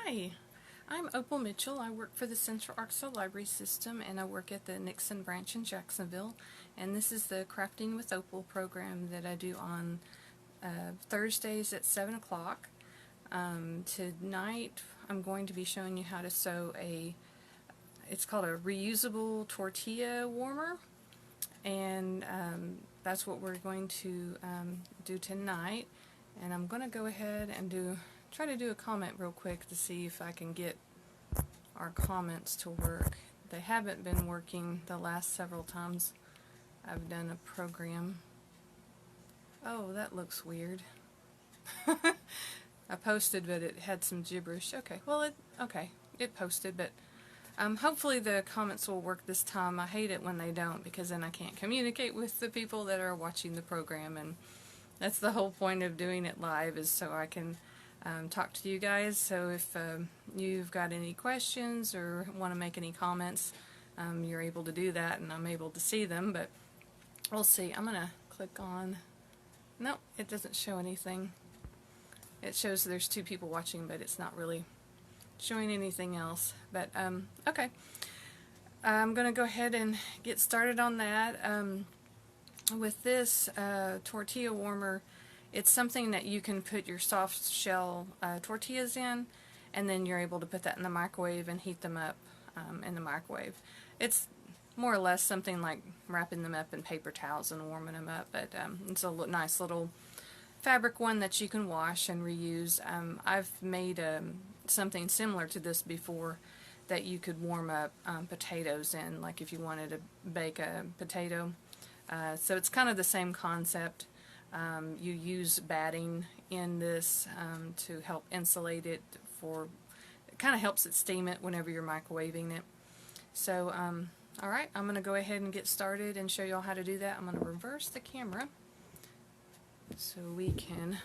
Hi, I'm Opal Mitchell. I work for the Central Arkansas Library System and I work at the Nixon branch in Jacksonville. And this is the Crafting with Opal program that I do on Thursdays at 7 o'clock. Tonight I'm going to be showing you how to sew it's called a reusable tortilla warmer. And that's what we're going to do tonight. And I'm going to go ahead and try to do a comment real quick to see if I can get our comments to work. They haven't been working the last several times I've done a program. Oh, that looks weird. I posted, but it had some gibberish. Okay, well, it posted, but hopefully the comments will work this time. I hate it when they don't, because then I can't communicate with the people that are watching the program, and that's the whole point of doing it live, is so I can talk to you guys. So if you've got any questions or want to make any comments, you're able to do that, and I'm able to see them, but we'll see. I'm going to click on... Nope, it doesn't show anything. It shows there's 2 people watching, but it's not really showing anything else. But, okay. I'm going to go ahead and get started on that. With this tortilla warmer, it's something that you can put your soft shell tortillas in, and then you're able to put that in the microwave and heat them up in the microwave. It's more or less something like wrapping them up in paper towels and warming them up, but it's a nice little fabric one that you can wash and reuse. I've made something similar to this before that you could warm up potatoes in, like if you wanted to bake a potato. So it's kind of the same concept. You use batting in this to help insulate it. It kind of helps it steam it whenever you're microwaving it. So, alright, I'm going to go ahead and get started and show you all how to do that. I'm going to reverse the camera so we can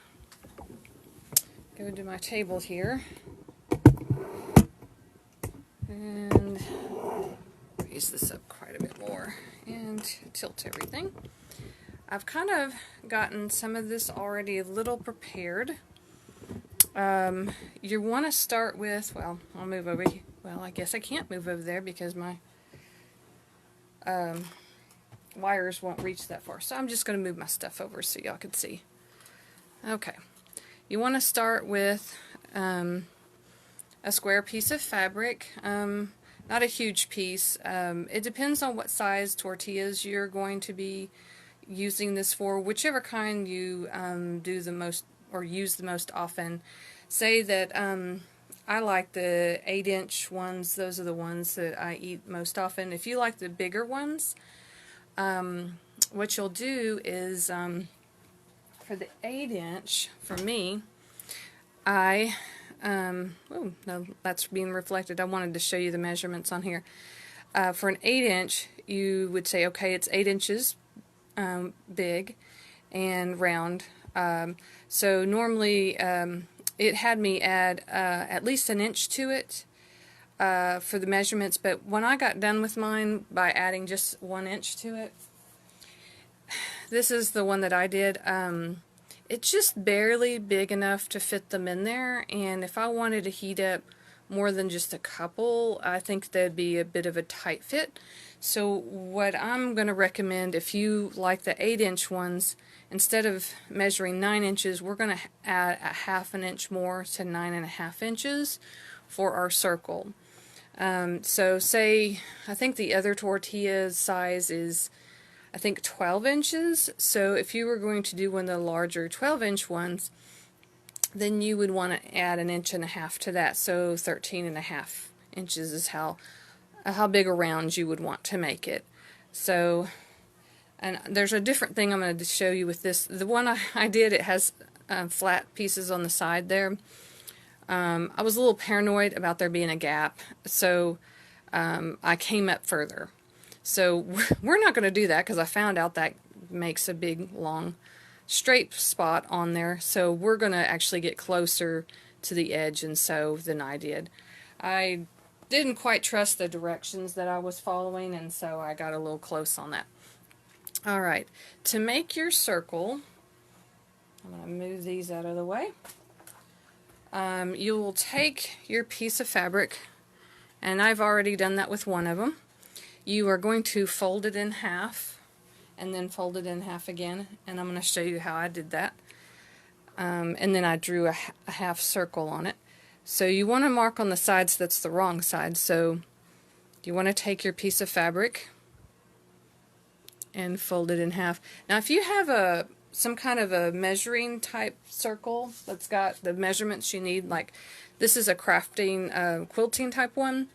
go to my table here and raise this up quite a bit more and tilt everything. I've kind of gotten some of this already a little prepared. You want to start with, well, I'll move over here. Well, I guess I can't move over there because my wires won't reach that far. So I'm just going to move my stuff over so y'all can see. Okay. You want to start with a square piece of fabric. Not a huge piece. It depends on what size tortillas you're going to be using this for, whichever kind you do the most or use the most often. Say that I like the 8-inch ones. Those are the ones that I eat most often. If you like the bigger ones, what you'll do is for the 8-inch, for me, oh no, that's being reflected. I wanted to show you the measurements on here. For an 8-inch, you would say, okay, it's 8 inches big and round. So normally it had me add at least an inch to it for the measurements, but when I got done with mine by adding just 1 inch to it, this is the one that I did. It's just barely big enough to fit them in there, and if I wanted to heat up more than just a couple, I think that'd be a bit of a tight fit. So what I'm going to recommend, if you like the 8-inch ones, instead of measuring 9 inches, we're going to add a ½ inch more to 9½ inches for our circle. So say, I think the other tortilla size is, I think, 12 inches. So if you were going to do one of the larger 12-inch ones, then you would want to add 1.5 inches to that. So 13½ inches is how big around you would want to make it. So, and there's a different thing I'm going to show you with this. The one I did, it has flat pieces on the side there. I was a little paranoid about there being a gap, so I came up further. So we're not going to do that because I found out that makes a big, long, straight spot on there. So we're going to actually get closer to the edge and sew than I did. I didn't quite trust the directions that I was following, and so I got a little close on that. Alright, to make your circle, I'm going to move these out of the way. You will take your piece of fabric, and I've already done that with one of them. You are going to fold it in half and then fold it in half again, and I'm going to show you how I did that. And then I drew a half circle on it. So you want to mark on the sides that's the wrong side. So you want to take your piece of fabric and fold it in half. Now if you have some kind of a measuring type circle that's got the measurements you need, like this is a crafting quilting type one,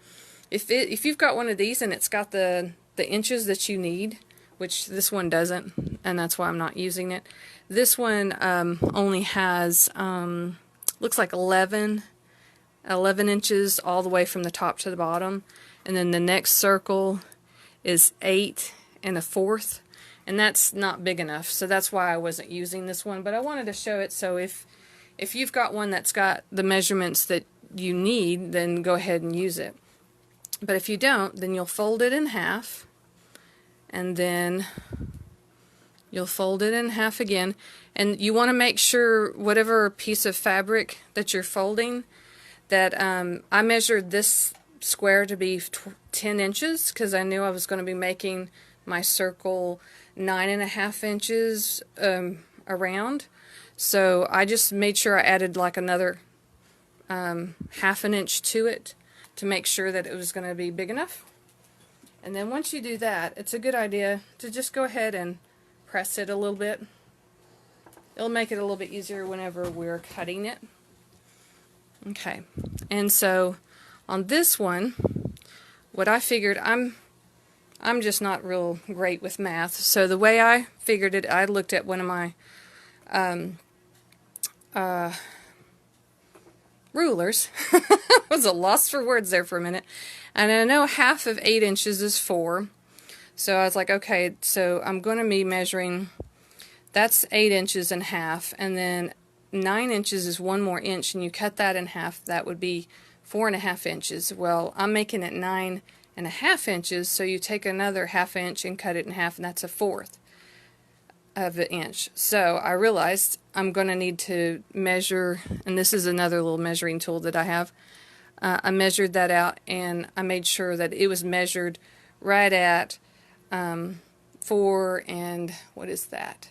if you've got one of these and it's got the inches that you need, which this one doesn't, and that's why I'm not using it. This one only has looks like 11 inches all the way from the top to the bottom, and then the next circle is 8 1/4, and that's not big enough, so that's why I wasn't using this one. But I wanted to show it, so if you've got one that's got the measurements that you need, then go ahead and use it. But if you don't, then you'll fold it in half, and then you'll fold it in half again, and you want to make sure whatever piece of fabric that you're folding, that I measured this square to be 10 inches because I knew I was going to be making my circle 9.5 inches around. So I just made sure I added like another half an inch to it to make sure that it was going to be big enough. And then once you do that, it's a good idea to just go ahead and press it a little bit. It'll make it a little bit easier whenever we're cutting it. Okay, and so on this one, what I figured, I'm just not real great with math, so the way I figured it, I looked at one of my rulers. I was a loss for words there for a minute, and I know half of 8 inches is 4, so I was like, okay, so I'm going to be measuring, that's 8 inches and half, and then 9 inches is 1 more inch, and you cut that in half, that would be 4.5 inches. Well, I'm making it 9.5 inches, so you take another half inch and cut it in half, and that's 1/4 of an inch. So I realized I'm going to need to measure, and this is another little measuring tool that I have. I measured that out, and I made sure that it was measured right at 4 and what is that?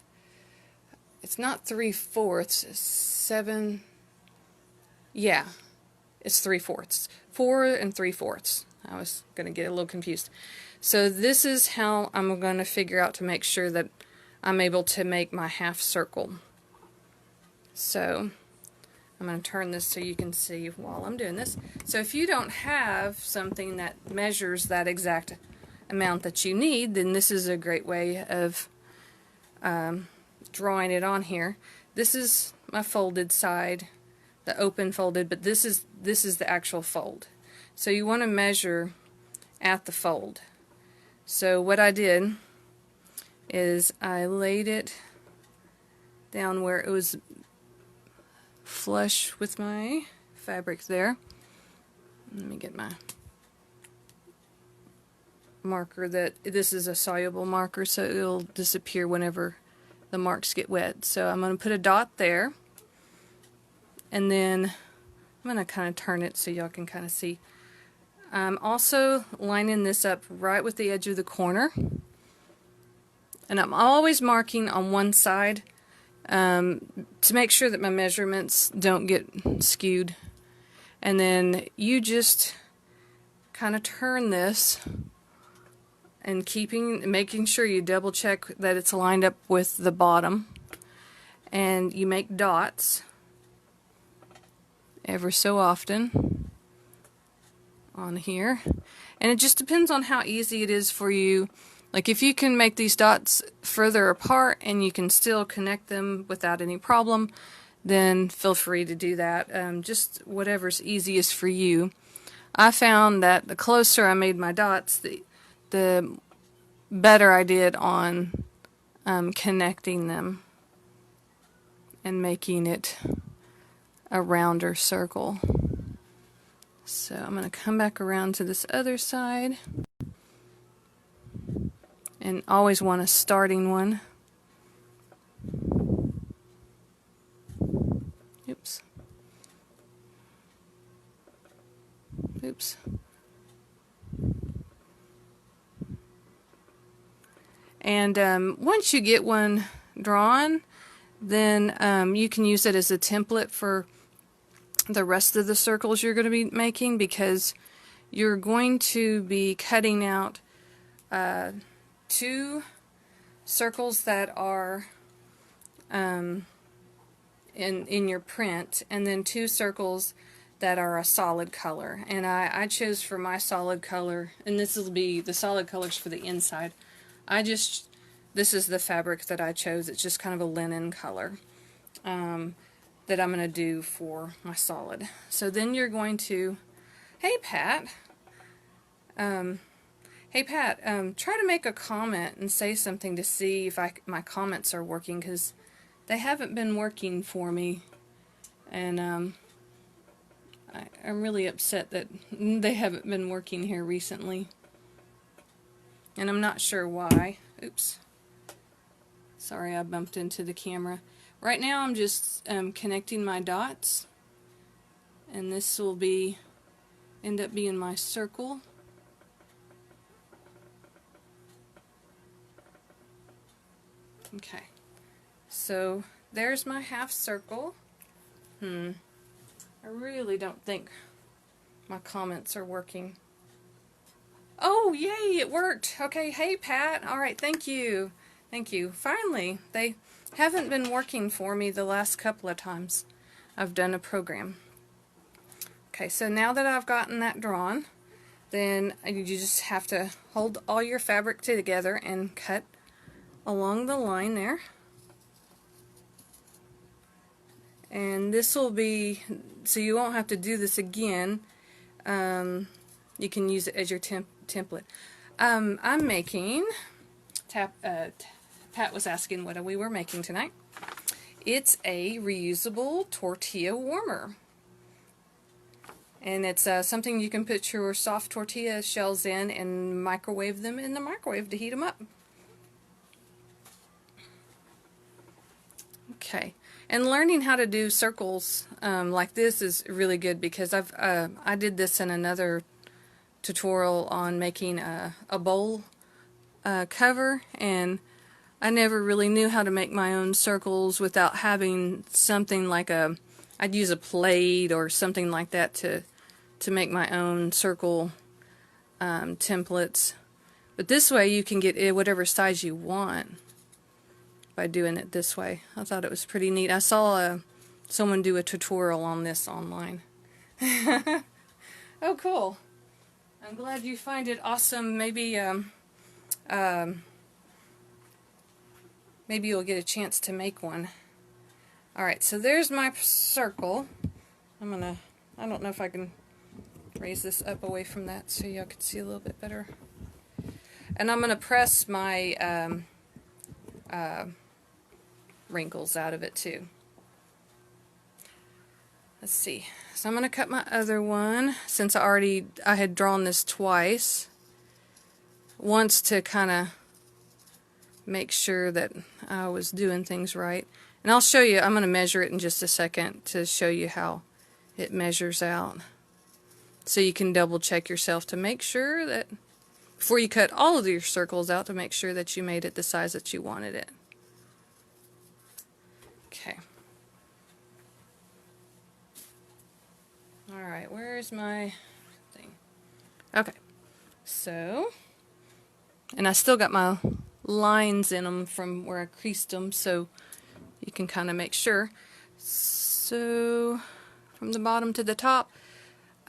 It's not 3/4, it's 7. Yeah, it's 3/4. 4 and 3/4. I was going to get a little confused. So this is how I'm going to figure out to make sure that I'm able to make my half circle. So I'm going to turn this so you can see while I'm doing this. So if you don't have something that measures that exact amount that you need, then this is a great way of drawing it on here. This is my folded side, the open folded, but this is the actual fold. So you want to measure at the fold. So what I did is I laid it down where it was flush with my fabric there. Let me get my marker. This is a soluble marker, so it'll disappear whenever the marks get wet. So I'm going to put a dot there, and then I'm going to kind of turn it so y'all can kind of see. I'm also lining this up right with the edge of the corner, and I'm always marking on one side to make sure that my measurements don't get skewed. And then you just kind of turn this, and making sure you double check that it's lined up with the bottom, and you make dots ever so often on here. And it just depends on how easy it is for you. Like if you can make these dots further apart and you can still connect them without any problem, then feel free to do that. Just whatever's easiest for you. I found that the closer I made my dots, the better I did on connecting them and making it a rounder circle. So I'm going to come back around to this other side, and always want a starting one. Oops. Oops. And once you get one drawn, then you can use it as a template for the rest of the circles you're going to be making, because you're going to be cutting out 2 circles that are in your print, and then 2 circles that are a solid color. And I chose for my solid color, and this will be the solid colors for the inside. This is the fabric that I chose. It's just kind of a linen color that I'm going to do for my solid. So then you're going to, hey Pat, try to make a comment and say something to see if my comments are working, because they haven't been working for me, and I'm really upset that they haven't been working here recently, and I'm not sure why. Oops. Sorry, I bumped into the camera. Right now I'm just connecting my dots, and this will end up being my circle. Okay, so there's my half circle. I really don't think my comments are working. Oh, yay, it worked. Okay, hey Pat. Alright, thank you. Thank you. Finally, they haven't been working for me the last couple of times I've done a program. Okay, so now that I've gotten that drawn, then you just have to hold all your fabric together and cut along the line there. And this will be, so you won't have to do this again. You can use it as your template. I'm making, Pat was asking what we were making tonight. It's a reusable tortilla warmer. And it's something you can put your soft tortilla shells in and microwave them in the microwave to heat them up. Okay, and learning how to do circles like this is really good, because I did this in another tutorial on making a bowl cover, and I never really knew how to make my own circles without having something like I'd use a plate or something like that to make my own circle templates. But this way you can get whatever size you want by doing it this way. I thought it was pretty neat. I saw someone do a tutorial on this online. Oh, cool. I'm glad you find it awesome. Maybe maybe you'll get a chance to make one. Alright, so there's my circle. I don't know if I can raise this up away from that so y'all can see a little bit better. And I'm going to press my wrinkles out of it too. Let's see. So I'm going to cut my other one, since I had drawn this twice. Once to kind of make sure that I was doing things right. And I'll show you, I'm going to measure it in just a second to show you how it measures out. So you can double check yourself to make sure that, before you cut all of your circles out, to make sure that you made it the size that you wanted it. Okay. Alright, where's my thing? Okay. So, and I still got my lines in them from where I creased them, so you can kind of make sure. So, from the bottom to the top,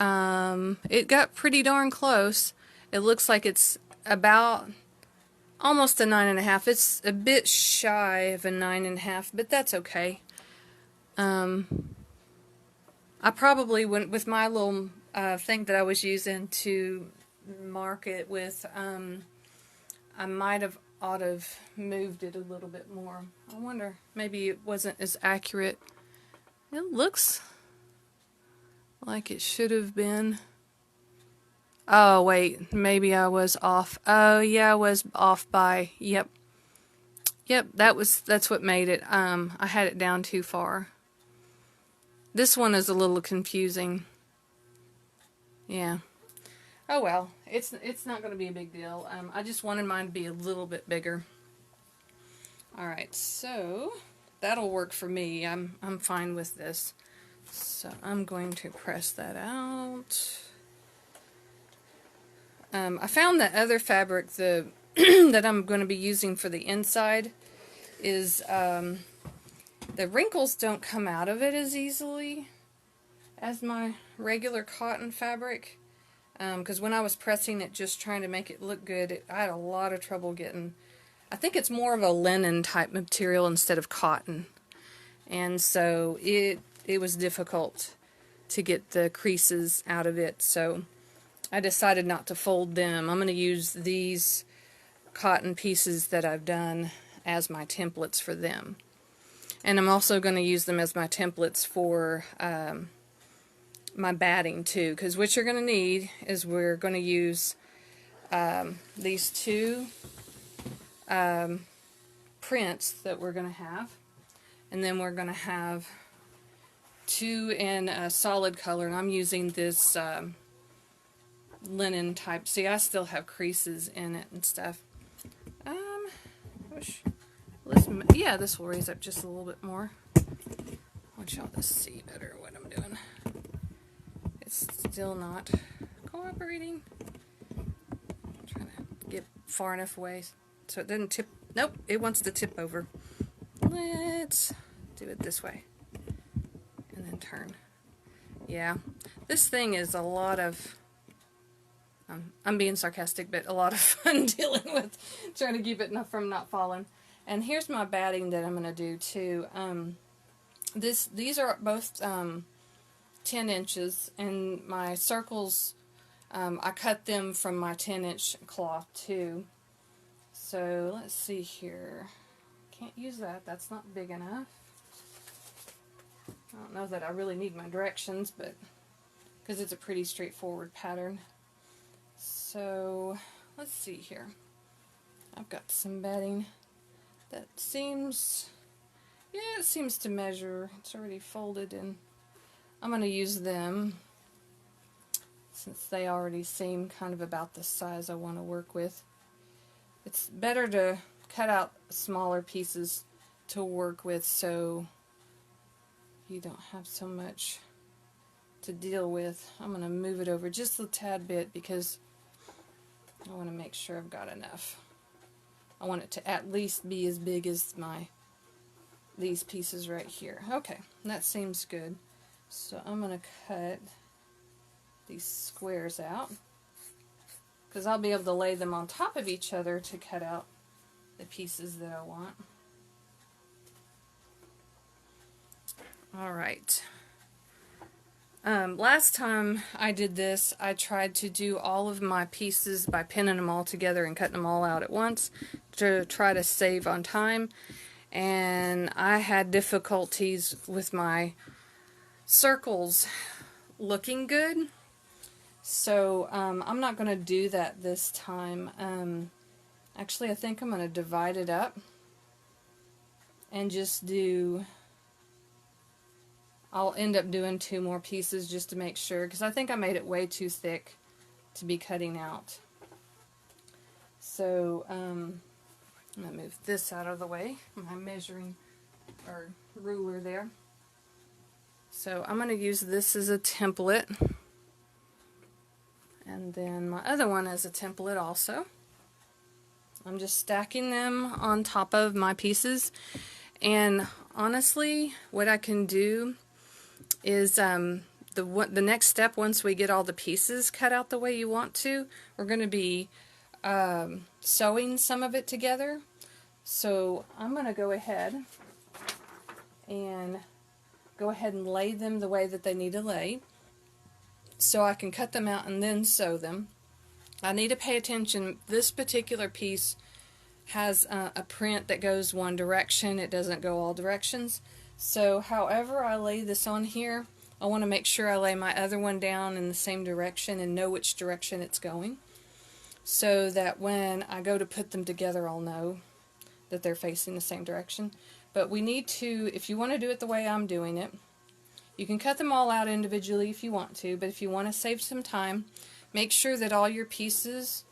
it got pretty darn close. It looks like it's about almost a 9.5. It's a bit shy of a 9.5, but that's okay. I probably went with my little thing that I was using to mark it with. I might have ought to have moved it a little bit more. I wonder, maybe it wasn't as accurate. It looks like it should have been. Oh wait, maybe I was off. Oh yeah, I was off by, yep, that's what made it. I had it down too far. This one is a little confusing. Yeah, Oh well, it's not going to be a big deal. I just wanted mine to be a little bit bigger. Alright, so that'll work for me. I'm fine with this. So I'm going to press that out. I found that other fabric that I'm going to be using for the inside is the wrinkles don't come out of it as easily as my regular cotton fabric. Because when I was pressing it, just trying to make it look good, I had a lot of trouble getting... I think it's more of a linen type material instead of cotton. And so it was difficult to get the creases out of it. So I decided not to fold them. I'm going to use these cotton pieces that I've done as my templates for them. And I'm also going to use them as my templates for my batting too, because what you're going to need is we're going to use these two prints that we're going to have, and then we're going to have two in a solid color, and I'm using this linen type. See, I still have creases in it and stuff. Yeah, this will raise up just a little bit more. I want y'all to see better what I'm doing. It's still not cooperating. I'm trying to get far enough away so it doesn't tip. Nope, it wants to tip over. Let's do it this way. And then turn. Yeah, this thing is a lot of... I'm being sarcastic, but a lot of fun dealing with trying to keep it from not falling. And here's my batting that I'm going to do too. These are both 10 inches, and my circles, I cut them from my 10-inch cloth too. So let's see here. Can't use that. That's not big enough. I don't know that I really need my directions, but because it's a pretty straightforward pattern. So let's see here. I've got some batting that seems, yeah, it seems to measure. It's already folded, and I'm going to use them since they already seem kind of about the size I want to work with. It's better to cut out smaller pieces to work with so you don't have so much to deal with. I'm going to move it over just a tad bit because I want to make sure I've got enough. I want it to at least be as big as these pieces right here. Okay, that seems good. So I'm going to cut these squares out because I'll be able to lay them on top of each other to cut out the pieces that I want. Alright. Last time I did this, I tried to do all of my pieces by pinning them all together and cutting them all out at once to try to save on time, and I had difficulties with my circles looking good, so I'm not going to do that this time. Actually, I think I'm going to divide it up and just do... I'll end up doing 2 more pieces just to make sure, because I think I made it way too thick to be cutting out. So I'm going to move this out of the way, my measuring or ruler there. So I'm going to use this as a template, and then my other one as a template also. I'm just stacking them on top of my pieces, and honestly what I can do is the next step, once we get all the pieces cut out the way you want to, we're going to be sewing some of it together. So I'm going to go ahead and lay them the way that they need to lay so I can cut them out and then sew them. I need to pay attention. This particular piece has a print that goes one direction. It doesn't go all directions. So however I lay this on here, I want to make sure I lay my other one down in the same direction and know which direction it's going, so that when I go to put them together I'll know that they're facing the same direction. But we need to, if you want to do it the way I'm doing it, you can cut them all out individually if you want to, but if you want to save some time, make sure that all your pieces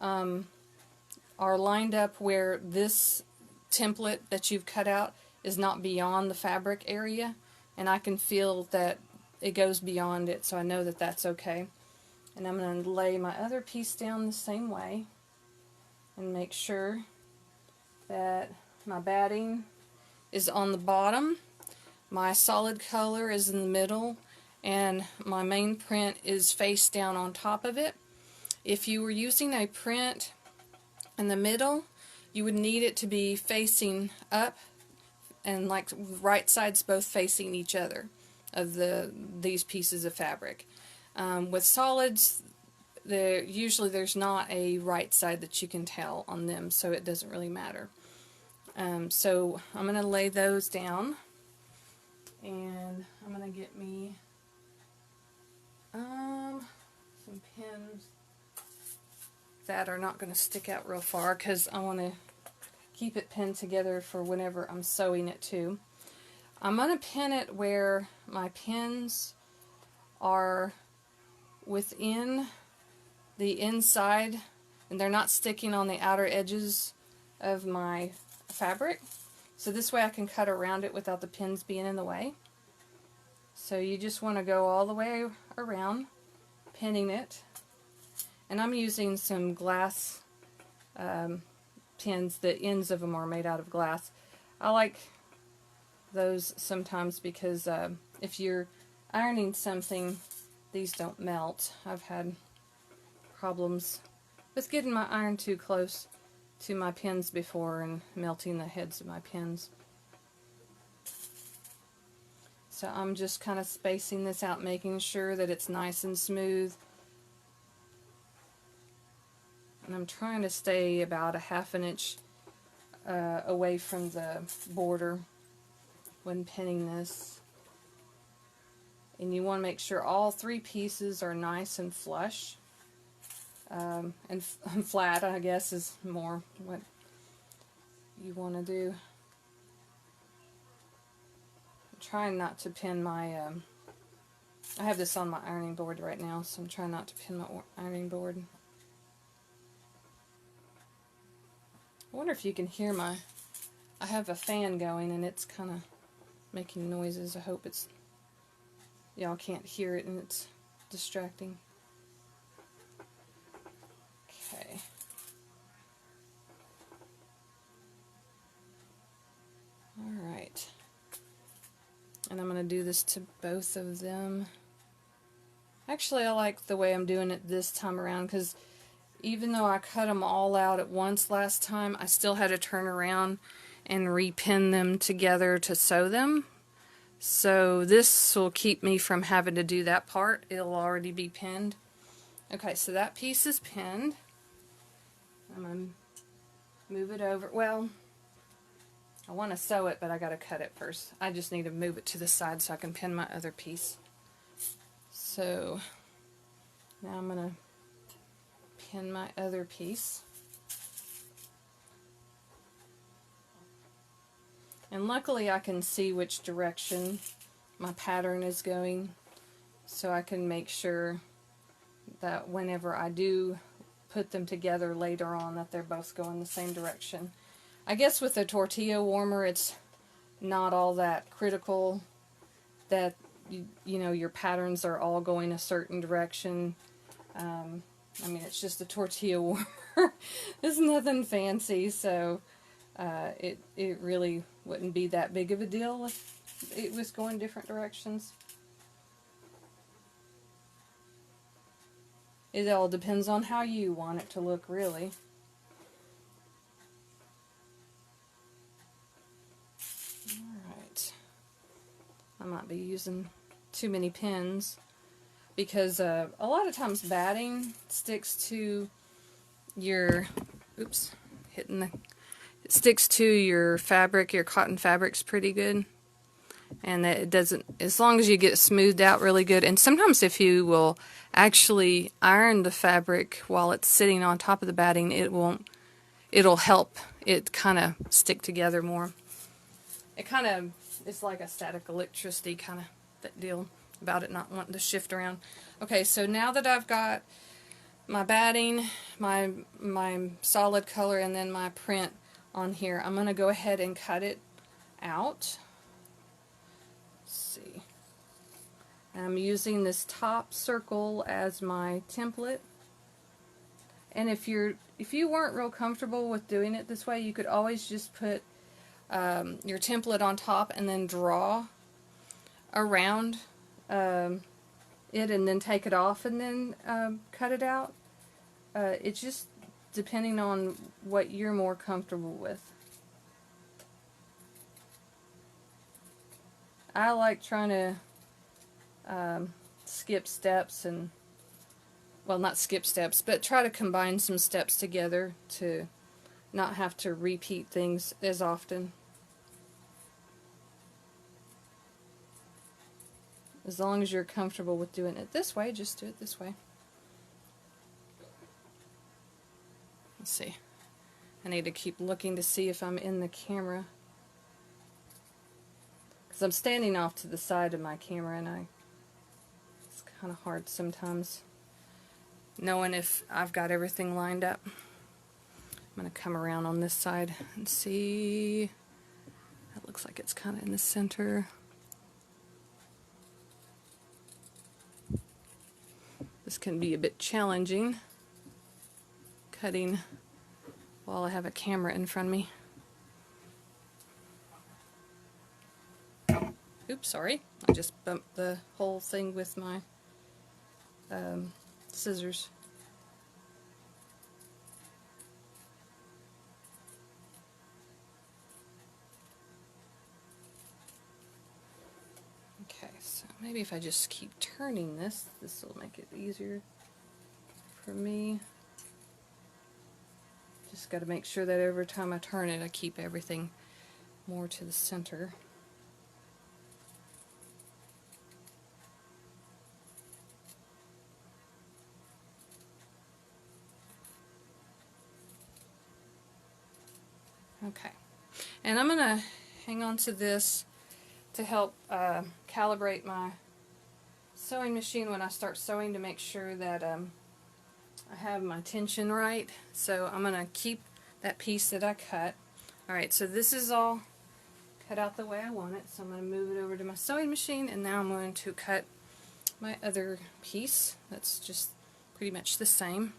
are lined up where this template that you've cut out is not beyond the fabric area, and I can feel that it goes beyond it, so I know that that's okay. And I'm going to lay my other piece down the same way and make sure that my batting is on the bottom, my solid color is in the middle, and my main print is face down on top of it. If you were using a print in the middle, you would need it to be facing up and like right sides both facing each other of these pieces of fabric. With solids, usually there's not a right side that you can tell on them, so it doesn't really matter. So I'm going to lay those down, and I'm going to get me some pins that are not going to stick out real far because I want to keep it pinned together for whenever I'm sewing it too. I'm going to pin it where my pins are within the inside and they're not sticking on the outer edges of my fabric. So this way I can cut around it without the pins being in the way. So you just want to go all the way around, pinning it. And I'm using some glass pins. The ends of them are made out of glass. I like those sometimes because if you're ironing something, these don't melt. I've had problems with getting my iron too close to my pins before and melting the heads of my pins. So I'm just kind of spacing this out, making sure that it's nice and smooth. And I'm trying to stay about a ½ inch away from the border when pinning this. And you want to make sure all three pieces are nice and flush. And flat, I guess, is more what you want to do. I'm trying not to pin my, I have this on my ironing board right now, so I'm trying not to pin my ironing board. I wonder if you can hear I have a fan going and it's kind of making noises. I hope y'all can't hear it and it's distracting. Okay. Alright. And I'm going to do this to both of them. Actually, I like the way I'm doing it this time around because even though I cut them all out at once last time, I still had to turn around and repin them together to sew them. So this will keep me from having to do that part. It'll already be pinned. Okay, so that piece is pinned. I'm going to move it over. Well, I want to sew it, but I got to cut it first. I just need to move it to the side so I can pin my other piece. So now I'm going to pin my other piece. And luckily I can see which direction my pattern is going, so I can make sure that whenever I do put them together later on that they're both going the same direction. I guess with the tortilla warmer it's not all that critical that you know your patterns are all going a certain direction. I mean, it's just a tortilla warmer. It's nothing fancy, so it really wouldn't be that big of a deal if it was going different directions. It all depends on how you want it to look, really. Alright. I might be using too many pins because a lot of times batting sticks to your, oops, hitting the, it sticks to your fabric, your cotton fabric's pretty good. And that it doesn't, as long as you get it smoothed out really good. And sometimes if you will actually iron the fabric while it's sitting on top of the batting, it'll help it kind of stick together more. It kind of is like a static electricity kind of deal about it not wanting to shift around. Okay, so now that I've got my batting, my solid color, and then my print on here. I'm going to go ahead and cut it out. Let's see. I'm using this top circle as my template. And if you weren't real comfortable with doing it this way, you could always just put your template on top and then draw around it and then take it off and then cut it out. It's just depending on what you're more comfortable with. I like trying to skip steps and, well, not skip steps, but try to combine some steps together to not have to repeat things as often. As long as you're comfortable with doing it this way, just do it this way. Let's see. I need to keep looking to see if I'm in the camera, because I'm standing off to the side of my camera and it's kind of hard sometimes knowing if I've got everything lined up. I'm going to come around on this side and see. That looks like it's kind of in the center. This can be a bit challenging, cutting while I have a camera in front of me. Oops, sorry. I just bumped the whole thing with my scissors. Okay, so maybe if I just keep turning this will make it easier for me. Just got to make sure that every time I turn it, I keep everything more to the center. Okay, and I'm going to hang on to this to help calibrate my sewing machine when I start sewing, to make sure that I have my tension right. So I'm going to keep that piece that I cut. Alright, so this is all cut out the way I want it, so I'm going to move it over to my sewing machine, and now I'm going to cut my other piece that's just pretty much the same.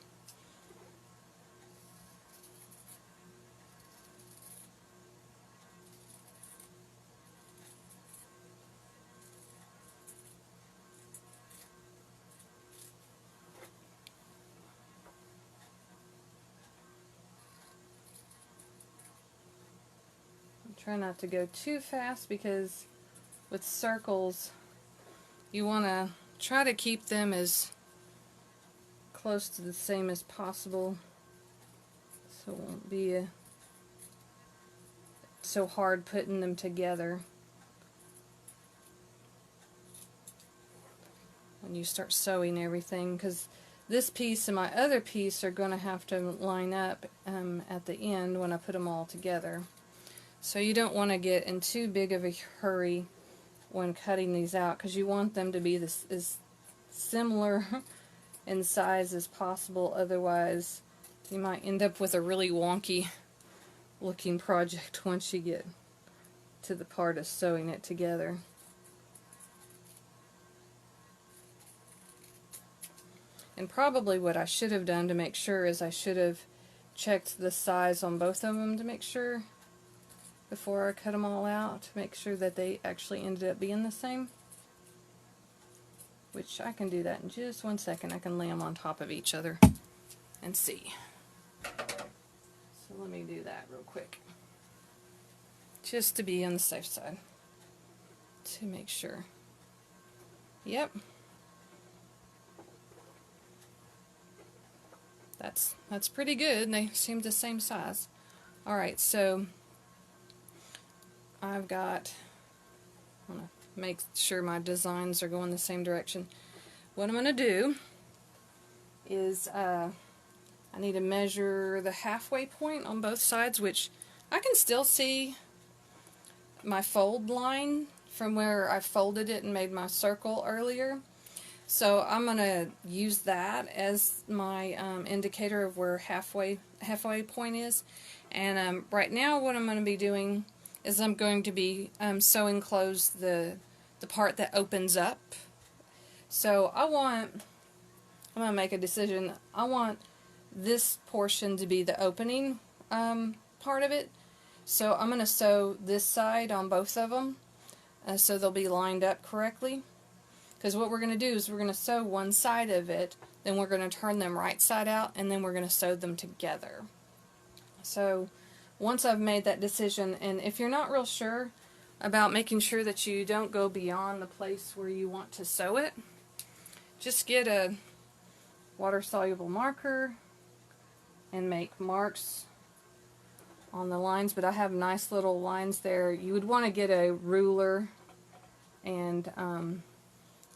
Try not to go too fast, because with circles you want to try to keep them as close to the same as possible, so it won't be so hard putting them together when you start sewing everything, because this piece and my other piece are going to have to line up at the end when I put them all together. So you don't want to get in too big of a hurry when cutting these out, because you want them to be as similar in size as possible. Otherwise, you might end up with a really wonky looking project once you get to the part of sewing it together. And probably what I should have done to make sure is I should have checked the size on both of them to make sure, before I cut them all out, to make sure that they actually ended up being the same. Which I can do that in just 1 second. I can lay them on top of each other and see. So let me do that real quick, just to be on the safe side, to make sure. Yep. That's pretty good. They seem the same size. Alright, so I'm going to make sure my designs are going the same direction. What I'm going to do is I need to measure the halfway point on both sides, which I can still see my fold line from where I folded it and made my circle earlier. So I'm going to use that as my indicator of where halfway point is. And right now what I'm going to be doing is I'm going to be sewing close the part that opens up. So I'm going to make a decision. I want this portion to be the opening part of it. So I'm going to sew this side on both of them so they'll be lined up correctly. Because what we're going to do is we're going to sew one side of it, then we're going to turn them right side out, and then we're going to sew them together. So once I've made that decision, and if you're not real sure about making sure that you don't go beyond the place where you want to sew it, just get a water-soluble marker and make marks on the lines. But I have nice little lines there. You would want to get a ruler and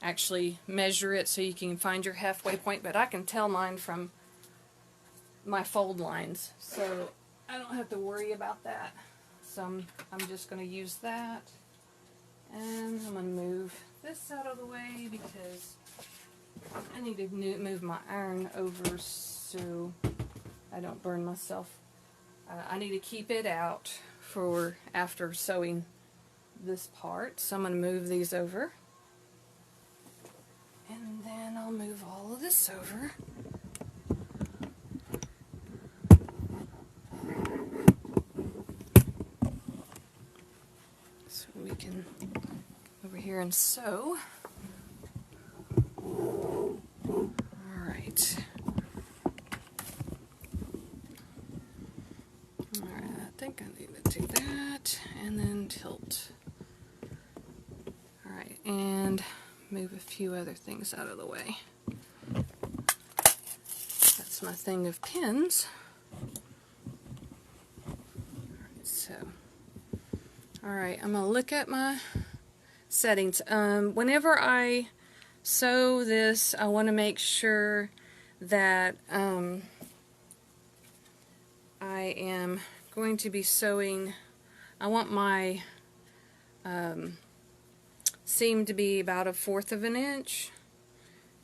actually measure it so you can find your halfway point, but I can tell mine from my fold lines, so I don't have to worry about that. So I'm just going to use that, and I'm going to move this out of the way because I need to move my iron over so I don't burn myself. I need to keep it out for after sewing this part, so I'm going to move these over. And then I'll move all of this over. So we can over here and sew. Alright. Alright, I think I need to do that and then tilt. Alright, and move a few other things out of the way. That's my thing of pins. Alright, I'm going to look at my settings. Whenever I sew this, I want to make sure that I am going to be sewing, I want my seam to be about 1/4 of an inch,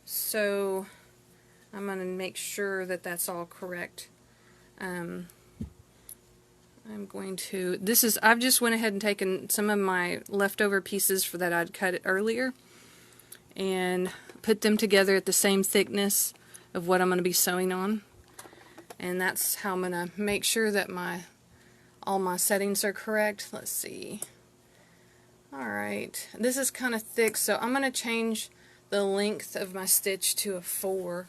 so I'm going to make sure that that's all correct. I'm going to, I've just went ahead and taken some of my leftover pieces for that I'd cut it earlier and put them together at the same thickness of what I'm going to be sewing on, and that's how I'm going to make sure that all my settings are correct. Let's see. Alright, this is kind of thick, so I'm going to change the length of my stitch to a 4.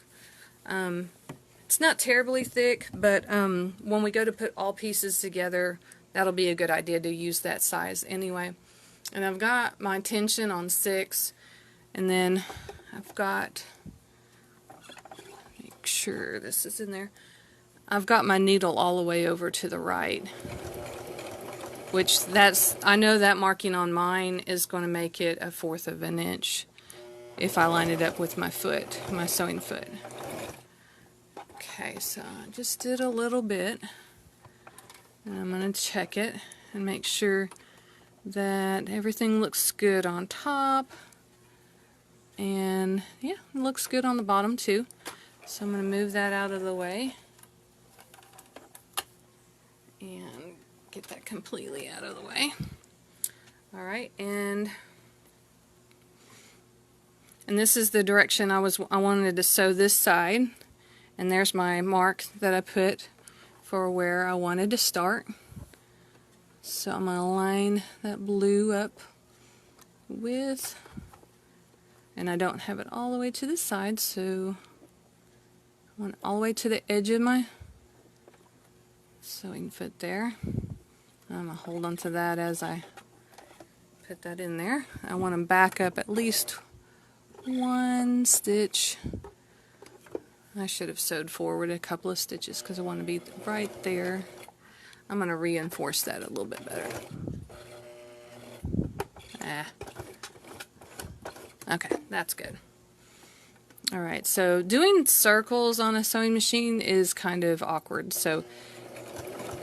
It's not terribly thick, but when we go to put all pieces together, that'll be a good idea to use that size anyway. And I've got my tension on 6, and then I've got, make sure this is in there, I've got my needle all the way over to the right, which I know that marking on mine is going to make it 1/4 of an inch if I line it up with my foot, my sewing foot. Okay, so I just did a little bit, and I'm going to check it and make sure that everything looks good on top, and yeah, it looks good on the bottom too. So I'm going to move that out of the way and get that completely out of the way. Alright, and this is the direction I wanted to sew this side, and there's my mark that I put for where I wanted to start. So I'm going to line that blue up with, and I don't have it all the way to the side, so I want it all the way to the edge of my sewing foot there. I'm going to hold on to that as I put that in there. I want to back up at least 1 stitch. I should have sewed forward a couple of stitches because I want to be right there. I'm going to reinforce that a little bit better. Okay, that's good. Alright, so doing circles on a sewing machine is kind of awkward, so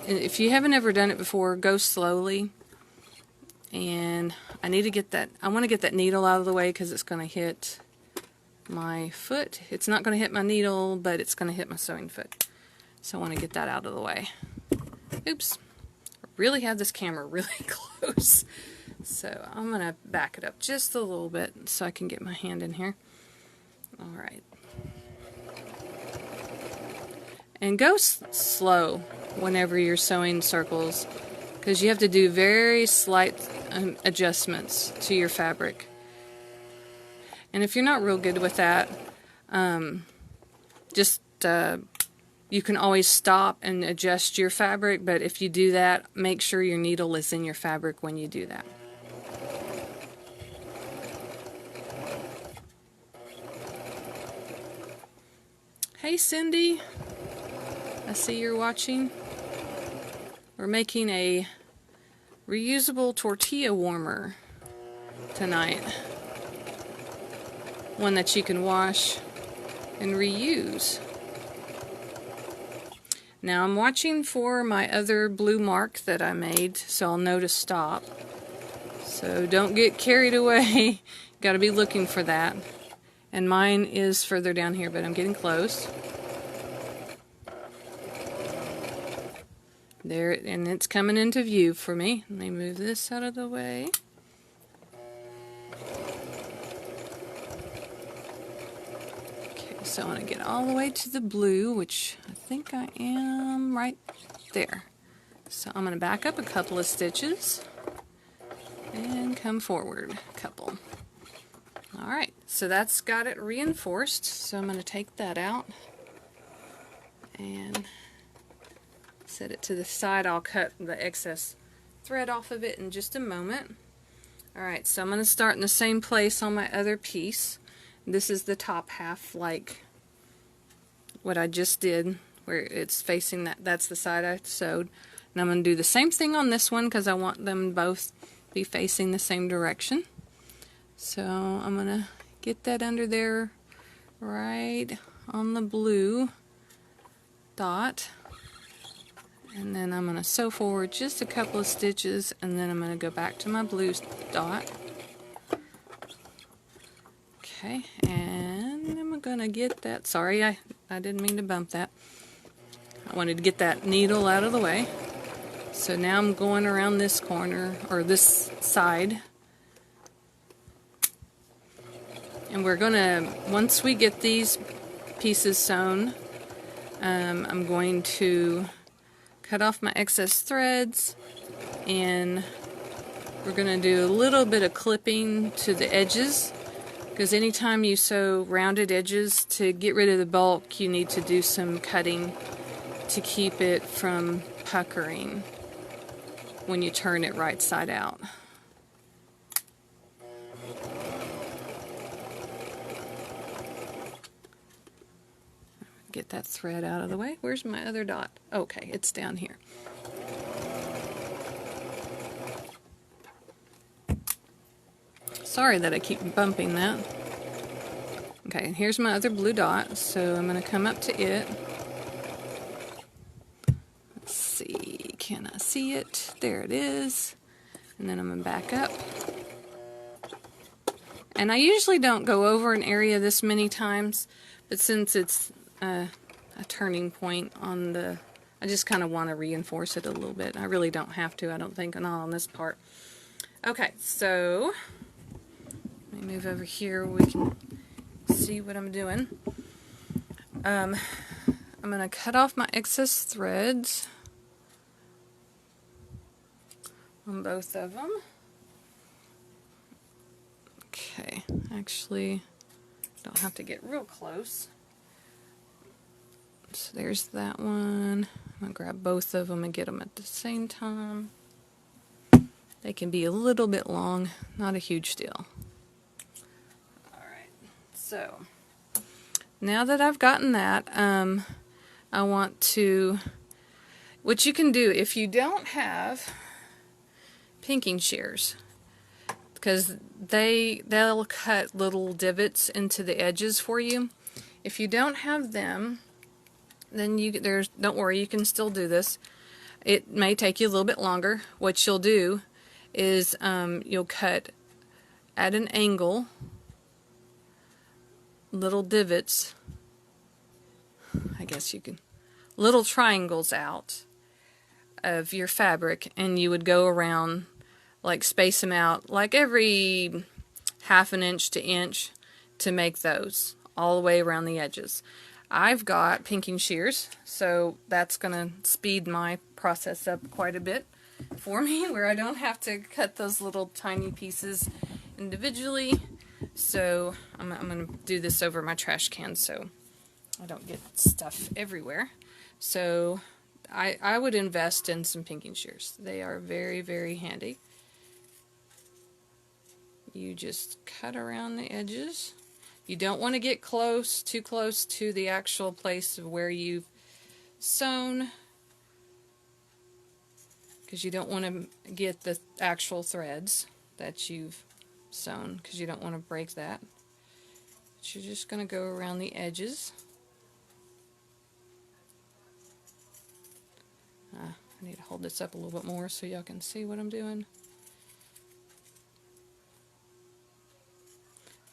if you haven't ever done it before, go slowly. And I need to get that, I want to get that needle out of the way because it's going to hit my foot. It's not going to hit my needle, but it's going to hit my sewing foot. So I want to get that out of the way. Oops. I really have this camera really close. So I'm going to back it up just a little bit so I can get my hand in here. Alright. And go slow whenever you're sewing circles, because you have to do very slight adjustments to your fabric. And if you're not real good with that, you can always stop and adjust your fabric, but if you do that, make sure your needle is in your fabric when you do that. Hey Cindy, I see you're watching. We're making a reusable tortilla warmer tonight. One that you can wash and reuse. Now I'm watching for my other blue mark that I made, so I'll know to stop. So don't get carried away. Got to be looking for that. And mine is further down here, but I'm getting close. There, and it's coming into view for me. Let me move this out of the way. Okay, so I want to get all the way to the blue, which I think I am right there. So I'm going to back up a couple of stitches and come forward a couple. Alright, so that's got it reinforced, so I'm going to take that out and set it to the side. I'll cut the excess thread off of it in just a moment. Alright, so I'm going to start in the same place on my other piece. This is the top half, like what I just did, where it's facing that's the side I sewed. And I'm going to do the same thing on this one because I want them both be facing the same direction. So I'm going to get that under there right on the blue dot. And then I'm going to sew forward just a couple of stitches, and then I'm going to go back to my blue dot. Okay, and I'm going to get that. Sorry, I didn't mean to bump that. I wanted to get that needle out of the way. So now I'm going around this corner, or this side. And we're going to, once we get these pieces sewn, I'm going to cut off my excess threads, and we're going to do a little bit of clipping to the edges, because anytime you sew rounded edges, to get rid of the bulk, you need to do some cutting to keep it from puckering when you turn it right side out. Get that thread out of the way. Where's my other dot? Okay, it's down here. Sorry that I keep bumping that. Okay, and here's my other blue dot, so I'm going to come up to it. Let's see, can I see it? There it is. And then I'm going to back up. And I usually don't go over an area this many times, but since it's a turning point on the, I just kind of want to reinforce it a little bit. I really don't have to, I don't think, not on this part. Okay, so let me move over here where we can see what I'm doing. I'm going to cut off my excess threads on both of them. Okay, actually, don't have to get real close. So there's that one. I'm going to grab both of them and get them at the same time. They can be a little bit long, not a huge deal. Alright, so now that I've gotten that, I want to, what you can do if you don't have pinking shears, because they'll cut little divots into the edges for you. If you don't have them, then don't worry, you can still do this. It may take you a little bit longer. What you'll do is you'll cut at an angle little divots, I guess you can, little triangles out of your fabric, and you would go around, like space them out like every half an inch to inch to make those all the way around the edges. I've got pinking shears, so that's going to speed my process up quite a bit for me, where I don't have to cut those little tiny pieces individually. So I'm going to do this over my trash can so I don't get stuff everywhere. So I would invest in some pinking shears. They are very, very handy. You just cut around the edges. You don't want to get too close to the actual place of where you've sewn, because you don't want to get the actual threads that you've sewn, because you don't want to break that. But you're just going to go around the edges. I need to hold this up a little bit more so y'all can see what I'm doing.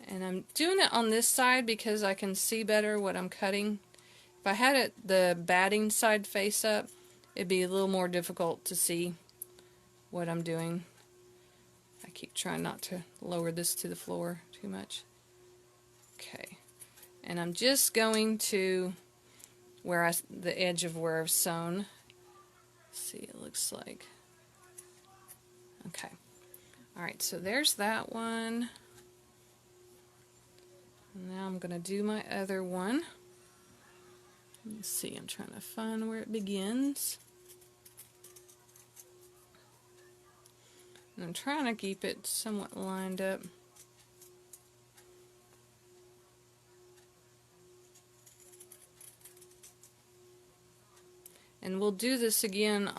And I'm doing it on this side because I can see better what I'm cutting. If I had it the batting side face up, it'd be a little more difficult to see what I'm doing. I keep trying not to lower this to the floor too much. Okay, and I'm just going to where the edge of where I've sewn. Let's see, it looks like. Okay, all right, so there's that one. Now I'm going to do my other one. Let's see, I'm trying to find where it begins. And I'm trying to keep it somewhat lined up. And we'll do this again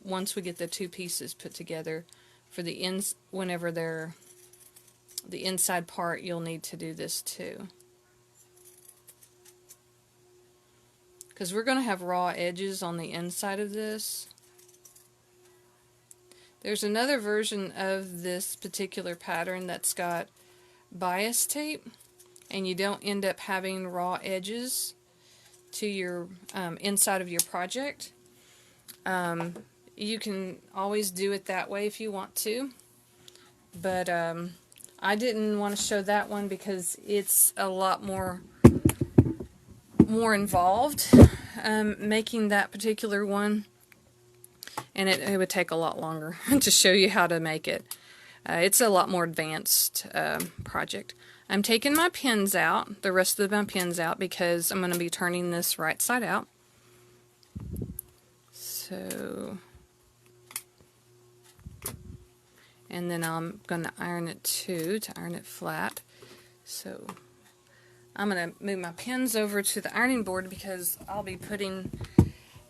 once we get the two pieces put together. For the whenever they're the inside part, you'll need to do this too, because we're going to have raw edges on the inside of this. There's another version of this particular pattern that's got bias tape, and you don't end up having raw edges to your inside of your project. You can always do it that way if you want to, but I didn't want to show that one because it's a lot more involved making that particular one, and it would take a lot longer to show you how to make it. It's a lot more advanced project. I'm taking my pins out, the rest of my pins out, because I'm going to be turning this right side out. So, and then I'm going to iron it too, to iron it flat. So I'm going to move my pins over to the ironing board because I'll be putting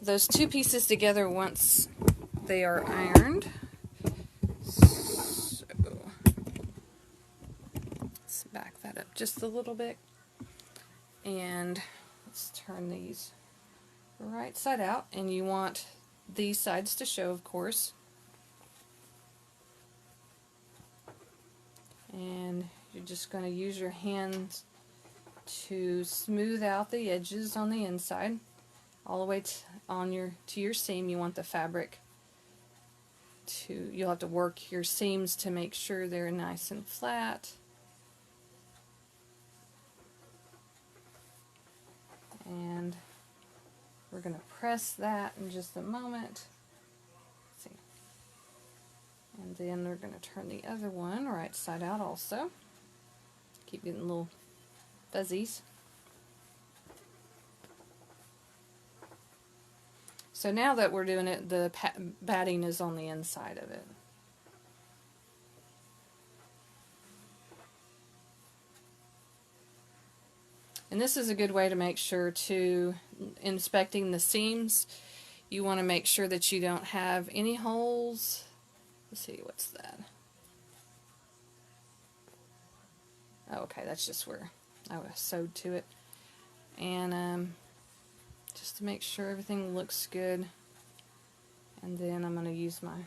those two pieces together once they are ironed. So let's back that up just a little bit. And let's turn these right side out. And you want these sides to show, of course. And you're just going to use your hands to smooth out the edges on the inside, all the way to your seam. You want the fabric you'll have to work your seams to make sure they're nice and flat. And we're going to press that in just a moment. Let's see. And then we're going to turn the other one right side out also. Keep getting little fuzzies. So now that we're doing it, the batting is on the inside of it. And this is a good way to make sure to, inspecting the seams, you want to make sure that you don't have any holes. Let's see, what's that? Oh, okay, that's just where I sewed to it. And just to make sure everything looks good. And then I'm going to use my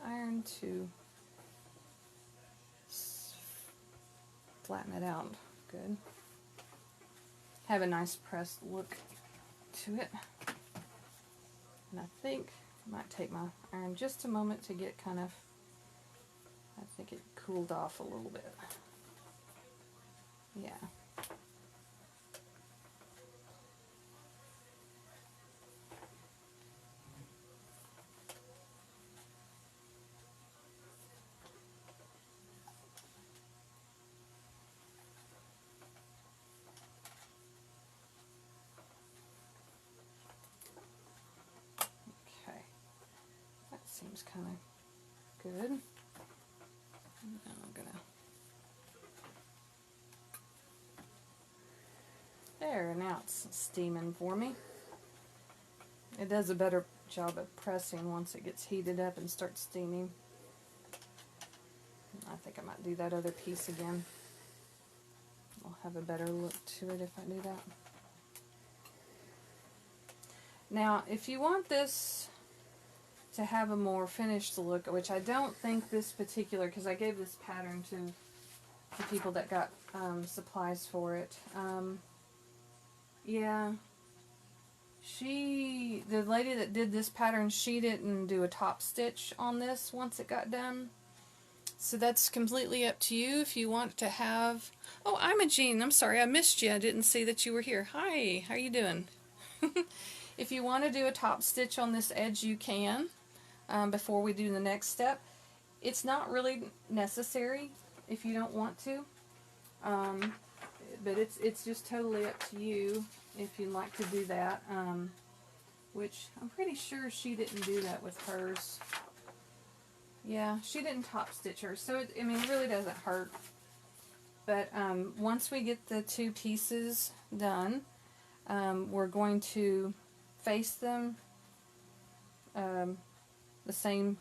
iron to flatten it out good. have a nice pressed look to it. And I think I might take my iron just a moment to get kind of, I think it cooled off a little bit. Yeah. Seems kind of good. And now I'm gonna, there, now it's steaming for me. It does a better job of pressing once it gets heated up and starts steaming. I think I might do that other piece again. I'll have a better look to it if I do that. Now, if you want this to have a more finished look, which I don't think this particular, because I gave this pattern to the people that got supplies for it. Yeah, the lady that did this pattern, she didn't do a top stitch on this once it got done. So that's completely up to you if you want to have... Oh, I'm Jean. I'm sorry, I missed you. I didn't see that you were here. Hi, how you doing? If you want to do a top stitch on this edge, you can. Before we do the next step. It's not really necessary if you don't want to, but it's just totally up to you if you'd like to do that, which I'm pretty sure she didn't do that with hers. Yeah, she didn't top stitch hers, so I mean, it really doesn't hurt. But once we get the two pieces done, we're going to face them the same.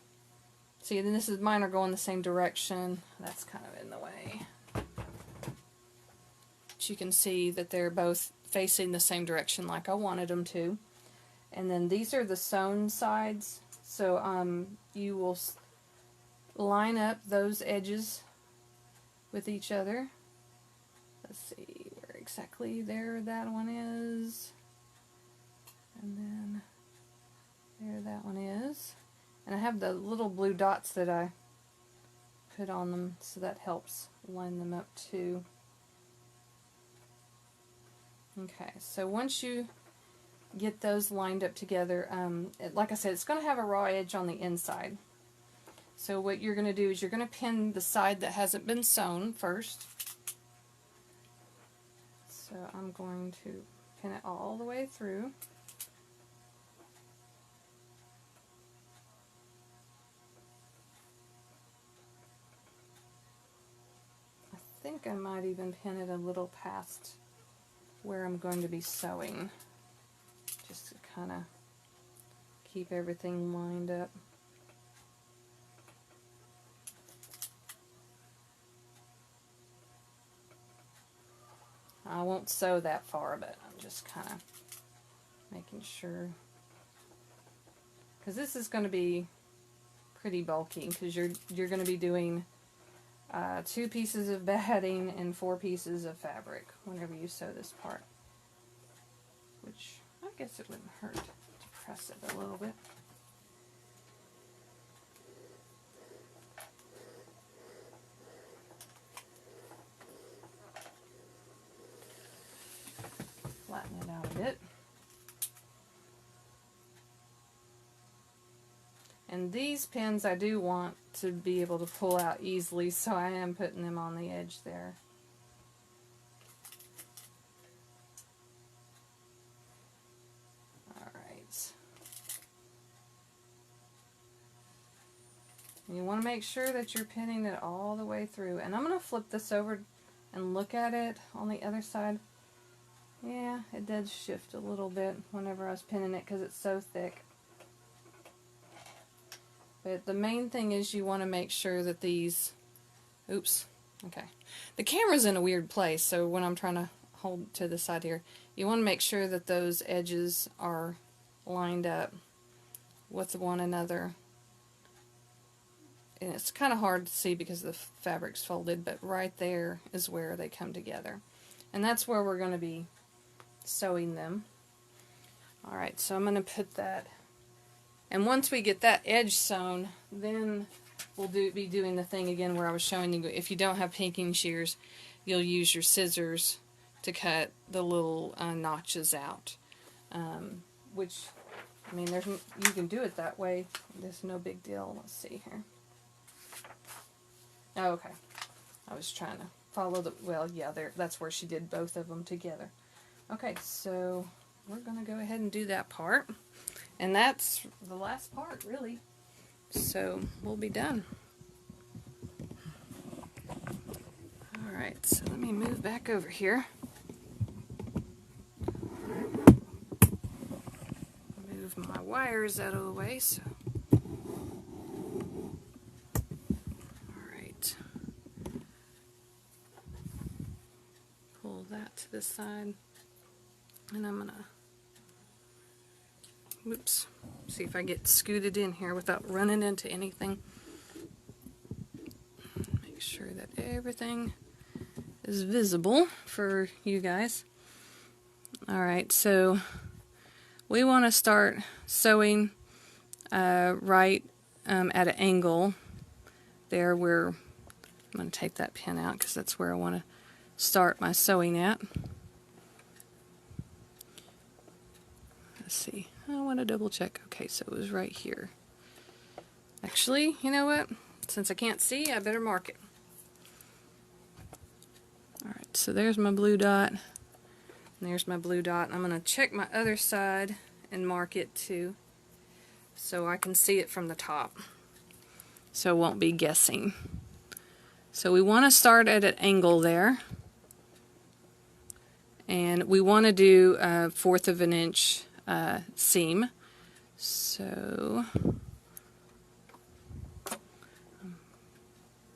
See, then mine are going the same direction. That's kind of in the way. But you can see that they're both facing the same direction like I wanted them to. And then these are the sewn sides. So you will line up those edges with each other. Let's see where exactly there that one is. And then there that one is. And I have the little blue dots that I put on them, so that helps line them up too. Okay, so once you get those lined up together, like I said, it's going to have a raw edge on the inside. So what you're going to do is you're going to pin the side that hasn't been sewn first. So I'm going to pin it all the way through. I think I might even pin it a little past where I'm going to be sewing, just to kind of keep everything lined up. I won't sew that far, but I'm just kind of making sure, because this is going to be pretty bulky, because you're going to be doing 2 pieces of batting and 4 pieces of fabric whenever you sew this part, which I guess it wouldn't hurt to press it a little bit. Flatten it out a bit. And these pins I do want to be able to pull out easily, so I am putting them on the edge there. Alright. You want to make sure that you're pinning it all the way through. And I'm going to flip this over and look at it on the other side. Yeah, it did shift a little bit whenever I was pinning it because it's so thick. But the main thing is you want to make sure that these, oops, okay. The camera's in a weird place, so when I'm trying to hold to the side here, you want to make sure that those edges are lined up with one another. And it's kind of hard to see because the fabric's folded, but right there is where they come together. And that's where we're going to be sewing them. Alright, so I'm going to put that, and once we get that edge sewn, then we'll be doing the thing again where I was showing you, if you don't have pinking shears, you'll use your scissors to cut the little notches out. Which, I mean, you can do it that way. There's no big deal. Let's see here. Oh, okay. I was trying to follow the, well, yeah, that's where she did both of them together. Okay, so we're going to go ahead and do that part. And that's the last part, really. So we'll be done. Alright, so let me move back over here. Move my wires out of the way. So. Alright. Pull that to the side. And I'm going to, whoops, see if I get scooted in here without running into anything. Make sure that everything is visible for you guys. Alright, so we want to start sewing right at an angle there where, I'm going to take that pin out because that's where I want to start my sewing at. Let's see, I want to double check. Okay, so it was right here. Actually, you know what? Since I can't see, I better mark it. Alright, so there's my blue dot. And there's my blue dot. I'm going to check my other side and mark it too, so I can see it from the top. So I won't be guessing. So we want to start at an angle there. And we want to do a 1/4 of an inch seam. So I'm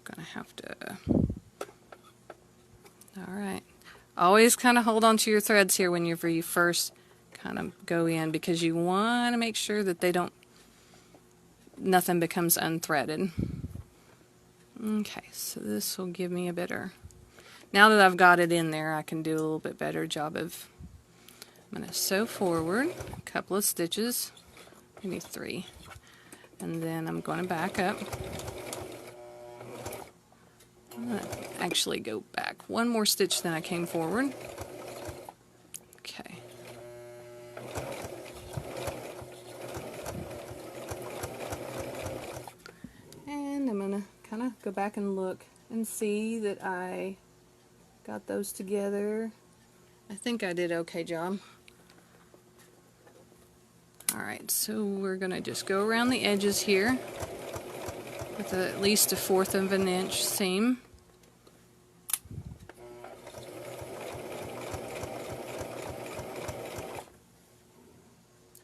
gonna have to, alright, always kind of hold on to your threads here when you first kind of go in, because you want to make sure that they don't, nothing becomes unthreaded. Okay, so this will give me a better, now that I've got it in there, I can do a little bit better job of, I'm going to sew forward a couple of stitches, maybe 3, and then I'm going to back up. I'm going to actually go back one more stitch than I came forward. Okay. And I'm going to kind of go back and look and see that I got those together. I think I did okay job. Alright, so we're going to just go around the edges here with at least a 1/4 of an inch seam.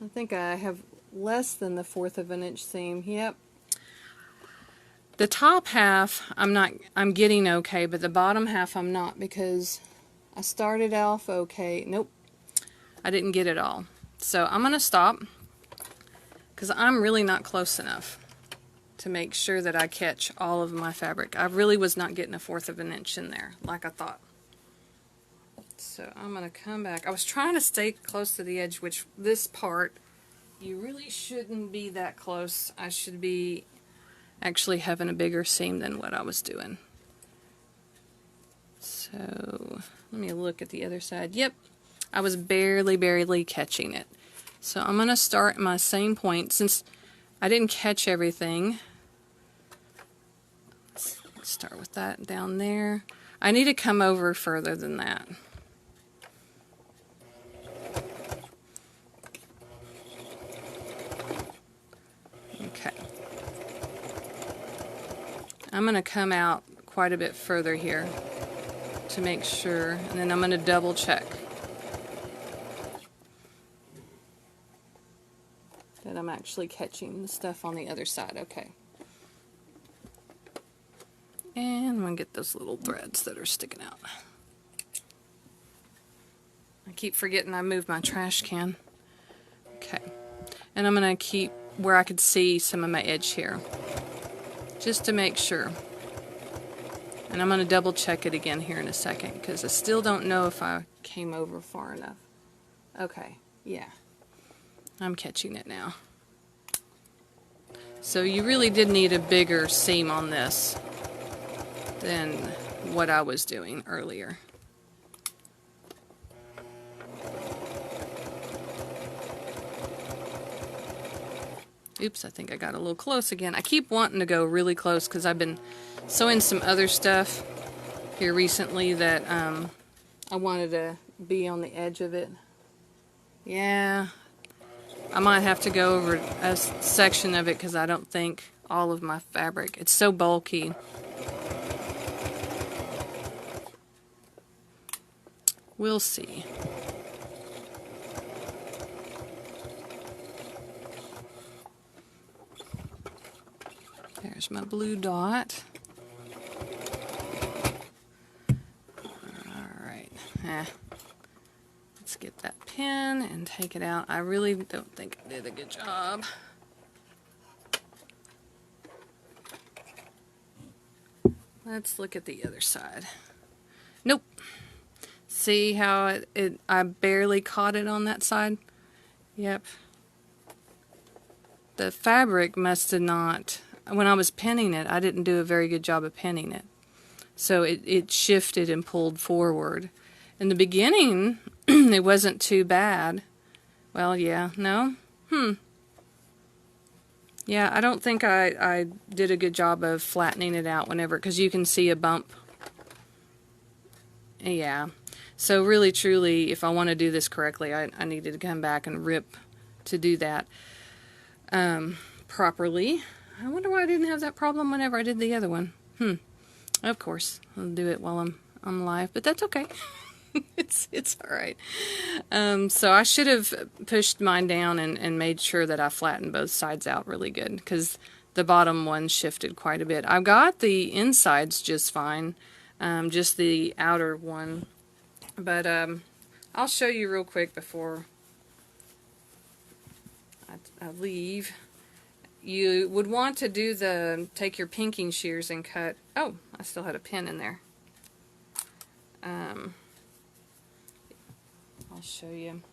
I think I have less than the 1/4 of an inch seam. Yep. The top half I'm getting okay, but the bottom half I'm not, because I started off okay. Nope. I didn't get it all. So I'm going to stop, because I'm really not close enough to make sure that I catch all of my fabric. I really was not getting a 1/4 of an inch in there like I thought. So I'm going to come back. I was trying to stay close to the edge, which this part, you really shouldn't be that close. I should be actually having a bigger seam than what I was doing. So let me look at the other side. Yep, I was barely catching it. So I'm going to start my same point. Since I didn't catch everything, let's start with that down there. I need to come over further than that. Okay. I'm going to come out quite a bit further here to make sure, and then I'm going to double check that I'm actually catching the stuff on the other side. Okay. And I'm going to get those little threads that are sticking out. I keep forgetting I moved my trash can. Okay. And I'm going to keep where I could see some of my edge here, just to make sure. And I'm going to double check it again here in a second, because I still don't know if I came over far enough. Okay, yeah. I'm catching it now. So you really did need a bigger seam on this than what I was doing earlier. Oops, I think I got a little close again. I keep wanting to go really close because I've been sewing some other stuff here recently that I wanted to be on the edge of it. Yeah, I might have to go over a section of it because I don't think all of my fabric, it's so bulky. We'll see. There's my blue dot. Alright. Let's get that pin and take it out. I really don't think I did a good job. Let's look at the other side. Nope. See how I barely caught it on that side? Yep. The fabric must have not, when I was pinning it, I didn't do a very good job of pinning it. So it shifted and pulled forward. In the beginning, it wasn't too bad. Well, yeah, no? Yeah, I don't think I did a good job of flattening it out whenever, because you can see a bump. Yeah. So really, truly, if I want to do this correctly, I needed to come back and rip to do that properly. I wonder why I didn't have that problem whenever I did the other one. Of course, I'll do it while I'm live, but that's okay. it's all right. So I should have pushed mine down and made sure that I flattened both sides out really good, because the bottom one shifted quite a bit. I've got the insides just fine, just the outer one. But I'll show you real quick before I leave. You would want to do take your pinking shears and cut. Oh, I still had a pin in there. I'll show you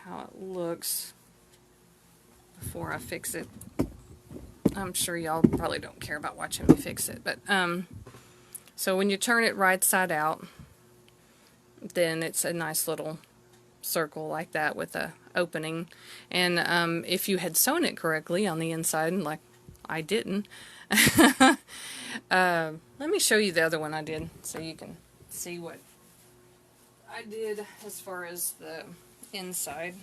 how it looks before I fix it. I'm sure y'all probably don't care about watching me fix it, but so when you turn it right side out, then it's a nice little circle like that with a opening. And if you had sewn it correctly on the inside, like I didn't, let me show you the other one I did so you can see what I did as far as the inside.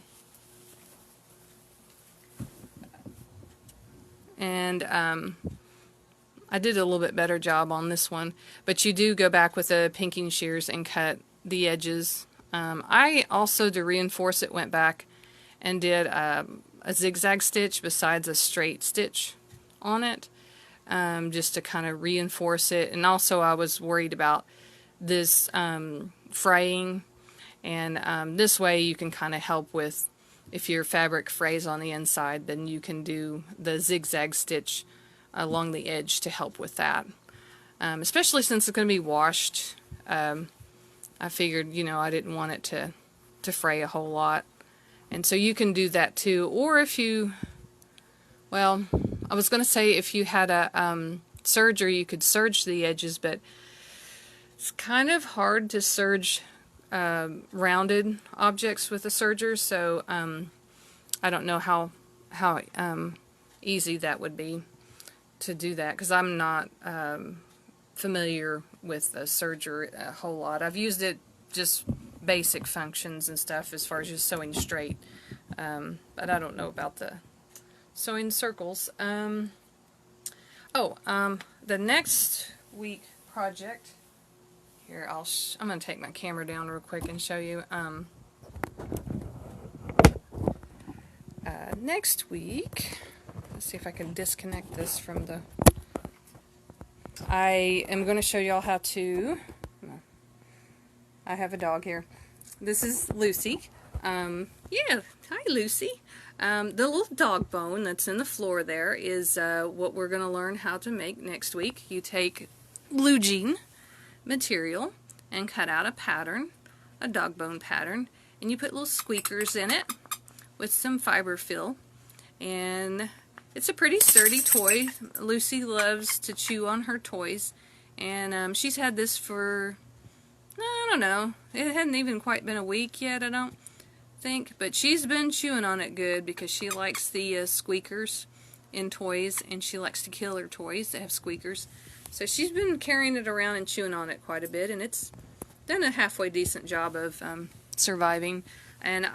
And I did a little bit better job on this one, but you do go back with the pinking shears and cut the edges. I also, to reinforce it, went back and did a zigzag stitch besides a straight stitch on it, just to kind of reinforce it. And also I was worried about this fraying, and this way you can kind of help with, if your fabric frays on the inside, then you can do the zigzag stitch along the edge to help with that. Especially since it's going to be washed. I figured, I didn't want it to fray a whole lot. And so you can do that too. Or if you, well, I was going to say if you had a serger, you could serge the edges, but it's kind of hard to serge rounded objects with a serger, so I don't know how easy that would be to do that, because I'm not familiar with a serger a whole lot. I've used it just basic functions and stuff as far as just sewing straight, but I don't know about the sewing circles. The next week project, here I'm going to take my camera down real quick and show you. Next week, let's see if I can disconnect this from the, I am going to show y'all how to, I have a dog here. This is Lucy. Yeah, hi Lucy. The little dog bone that's in the floor there is what we're going to learn how to make next week. You take blue jean material and cut out a pattern, a dog bone pattern, and you put little squeakers in it with some fiber fill. And it's a pretty sturdy toy. Lucy loves to chew on her toys, and she's had this for, I don't know, it hadn't even quite been a week yet, I don't think, but she's been chewing on it good because she likes the squeakers in toys, and she likes to kill her toys that have squeakers. So she's been carrying it around and chewing on it quite a bit, and it's done a halfway decent job of surviving. And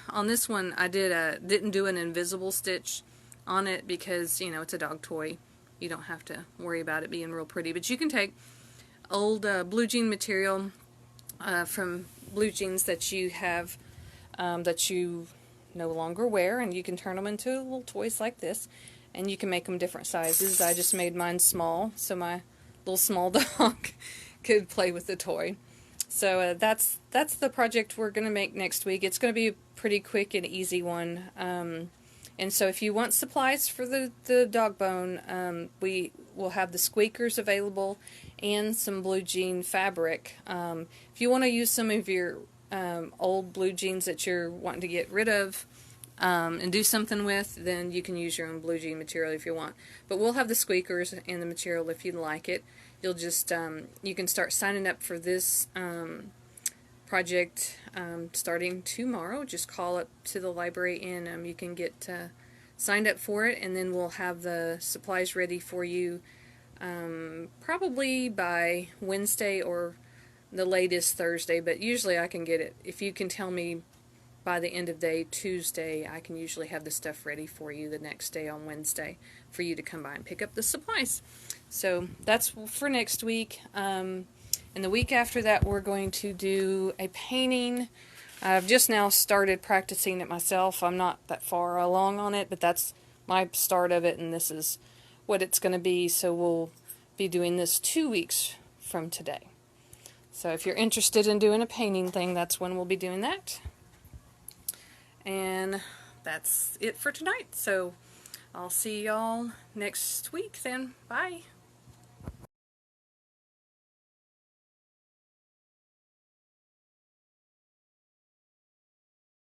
on this one, I didn't do an invisible stitch on it because, you know, it's a dog toy. You don't have to worry about it being real pretty. But you can take old blue jean material from blue jeans that you have, that you no longer wear, and you can turn them into little toys like this. And you can make them different sizes. I just made mine small, so my little small dog could play with the toy. So that's the project we're going to make next week. It's going to be a pretty quick and easy one. And so if you want supplies for the dog bone, we will have the squeakers available and some blue jean fabric. If you want to use some of your old blue jeans that you're wanting to get rid of and do something with, then you can use your own blue jean material if you want. But we'll have the squeakers and the material if you'd like it. You'll just, you can start signing up for this project starting tomorrow. Just call up to the library and you can get signed up for it, and then we'll have the supplies ready for you probably by Wednesday or the latest Thursday, but usually I can get it. If you can tell me by the end of day Tuesday, I can usually have the stuff ready for you the next day on Wednesday for you to come by and pick up the supplies. So that's for next week. And the week after that, we're going to do a painting. I've just now started practicing it myself. I'm not that far along on it, but that's my start of it, and this is what it's going to be. So we'll be doing this 2 weeks from today. So if you're interested in doing a painting thing, that's when we'll be doing that. And that's it for tonight. So I'll see y'all next week then. Bye.